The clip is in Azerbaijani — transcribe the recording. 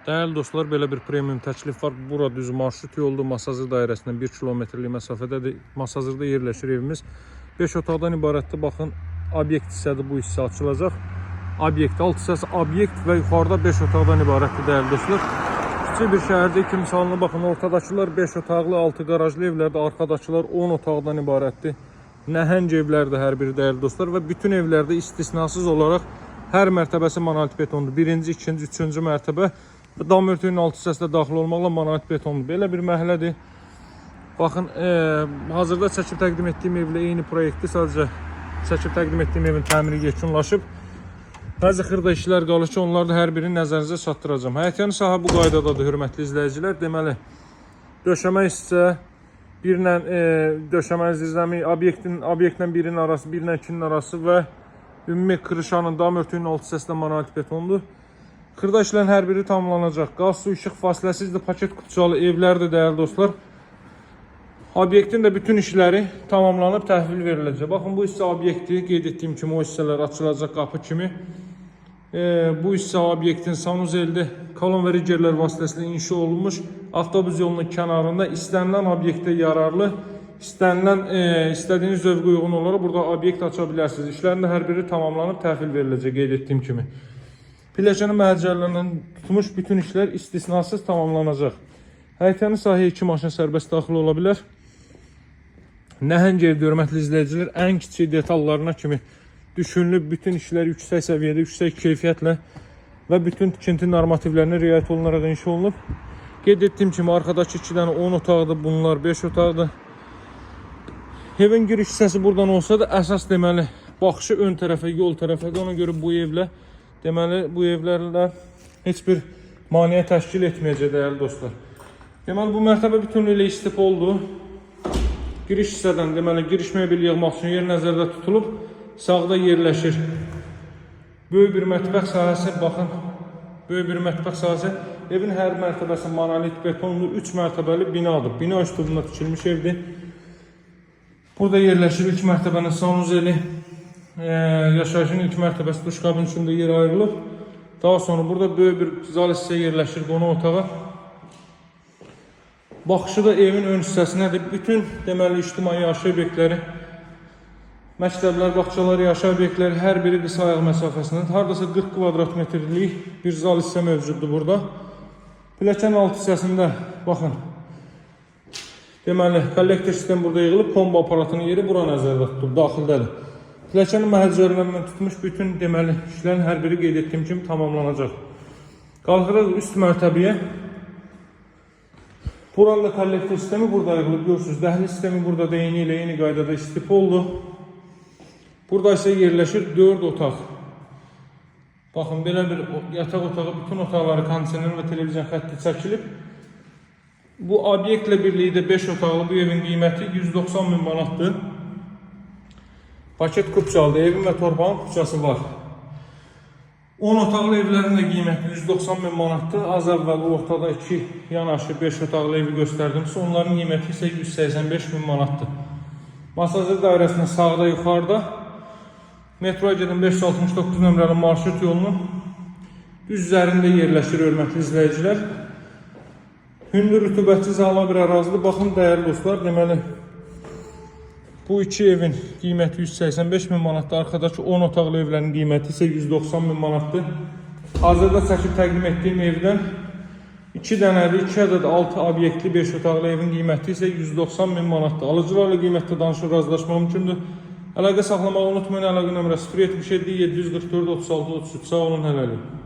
Değerli dostlar, belə bir premium təklif var. Bura düz marşrut yoldur. Masazır dairəsindən 1 kilometrlik məsafədədir. Masazırda yerləşir evimiz. 5 otaqdan ibarətdir. Baxın, obyekt hissədir, bu hissə açılacaq. Obyekt, alt hissəsi obyekt və yuxarıda 5 otaqdan ibarətdir değerli dostlar. Kiçik bir şəhərdə iki misalına baxın. Ortadakılar 5 otaqlı, 6 qarajlı evlərdə, arxadakılar 10 otaqdan ibarətdir. Nəhəng evlərdir hər biri değerli dostlar və bütün evlərdə istisnasız olaraq hər mərtəbəsi monolit betondur. Birinci, ikinci, üçüncü mərtəbə dam örtüyünün alt hissəsinə daxil olmaqla monolit betondur. Belə bir məhəllədir. Baxın, hazırda çəkib təqdim etdiyim evlə eyni proyektdir. Sadəcə çəkib təqdim etdiyim evin təmiri yekunlaşıb. Bəzi xırda işlər qalır ki, onları da hər birini nəzərinizə çatdıracağım. Həyətyanı sahə bu qaydadadır, hörmətli izləyicilər. Deməli, döşəmə hissə, birlə döşəmə zirzəmi, obyektlə birinin arası, birlə ikinin arası və ümumi kırışanın dam örtüyünün alt hissəsində monolit betondur. Xırda işlərin hər biri tamamlanacaq. Qaz, su, işıq fasiləsizdir, paket qutucalı evlərdir değerli dostlar. Obyektin də bütün işləri tamamlanıb təhvil veriləcək. Baxın, bu hissə obyekti, qeyd etdiyim kimi o hissələr açılacaq qapı kimi. Bu hissə obyektin sanuzeldə kolon və rigerlər vasitəsilə inşa olunmuş avtobus yolunun kənarında istənilən obyektə yararlı, istədiyiniz zövqə uyğun olaraq burada obyekt aça bilərsiniz. İşlərin də hər biri tamamlanıb təhvil veriləcək, qeyd etdiyim kimi. Pilləkənin məhəlcələrindən tutmuş bütün işlər istisnasız tamamlanacaq. Həyətyanı sahəyə 2 maşın sərbəst daxil ola bilər. Nəhəng evdə, hörmətli izləyicilər, ən kiçik detallarına kimi düşünülüb, bütün işlər yüksək səviyyədə, yüksək keyfiyyətlə və bütün tikinti normativlərinə riayət olunaraq inşa olunub. Qeyd etdiyim kimi, arxadakı 2 dənə 10 otaqdır, bunlar 5 otaqdır. Evin giriş hissəsi buradan olsa da, əsas deməli, baxışı ön tərəfə, yol tərəfədir. Ona görə bu evlə, deməli, bu evlərlə heç bir maneə təşkil etməyəcək, dəyərli dostlar. Deməli, bu mərtəbə bütünlüylə istif oldu. Giriş hissədən, deməli, giriş mebel yığmaq üçün yer nəzərdə tutulub. Sağda yerləşir böyük bir mətbəx sahəsi. Baxın, böyük bir mətbəx sahəsi. Evin hər mərtəbəsi monolit betonlu 3 mərtəbəli binadır. Bina üslubunda tikilmiş evdir. Burada yerləşir ilk mərtəbənin sanuzeli. Yaşayışın ilk mərtəbəsi duşqabın içində yer ayrılıb. Daha sonra burada böyük bir zal hissə yerləşir, qonaq otağı. Baxışı da evin ön hissəsinədir. Bütün deməli ictimai yaşayış obyektləri, məktəblər, bağçalar, yaşayış obyektləri hər biri qısa ayaq məsafəsində. Hardasa 40 kvadrat metrlik bir zal hissə mövcuddur burada. Pilləkənin alt hissəsində baxın. Deməli, kollektor sistem burada yığılıb, kombo aparatının yeri bura nəzərdə tutulub, daxildədir. Pilləkənin məhəlcələrindən tutmuş bütün deməli işlərin hər biri qeyd etdiyim kimi tamamlanacaq. Qalxırıq üst mərtəbəyə. Buranın da kollektor sistemi burada yığılıb, görürsünüz. Dəhliz sistemi burada da eyni qaydada istif oldu. Burada isə yerləşir 4 otaq. Baxın, belə bir yataq otağı, bütün otaqları kondisioner və televizyon xətti çəkilib. Bu obyektlə birlikdə 5 otaqlı bu evin qiyməti 190 min manatdır. Paket kupçalıdır, evin və torpağın kupçası var. 10 otaqlı evlərin də qiyməti 190 min manatdır. Az əvvəl ortada 2 yanaşı 5 otaqlı evi göstərdimsə, onların qiyməti isə 185 min manatdır. Masazır dairəsinin sağda yuxarıda metroya gedən 569 nömrəli marşrut yolunun düz üzərində yerləşir, hörmətli izləyicilər. Hündür rütubətli zala bir ərazidir. Baxın, dəyərli dostlar, deməli, bu 2 evin qiyməti 185 min manatdır. Arxadakı 10 otaqlı evlərin qiyməti isə 190 min manatdır. Hazırda çəkib təqdim etdiyim evdən 2 dənəli, 2 ədəd 6 obyektli 5 otaqlı evin qiyməti isə 190 min manatdır. Alıcılarla qiymətdə danışıb razılaşmaq mümkündür. Əlaqə saxlamağı unutmayın. Əlaqə nömrəsi 077 744 36 33. Sağ olun, hələlik.